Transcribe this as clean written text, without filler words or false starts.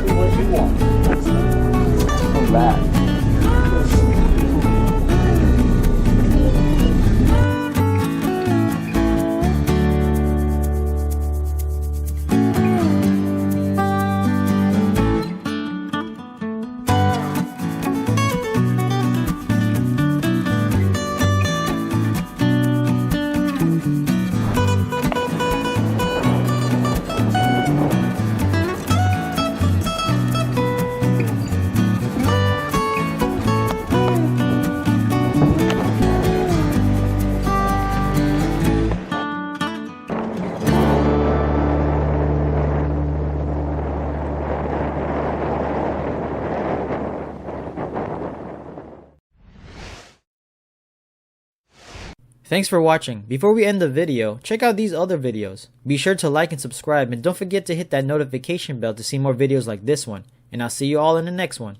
exactly what you want. Come back. Thanks for watching. Before we end the video, check out these other videos. Be sure to like and subscribe, and don't forget to hit that notification bell to see more videos like this one. And I'll see you all in the next one.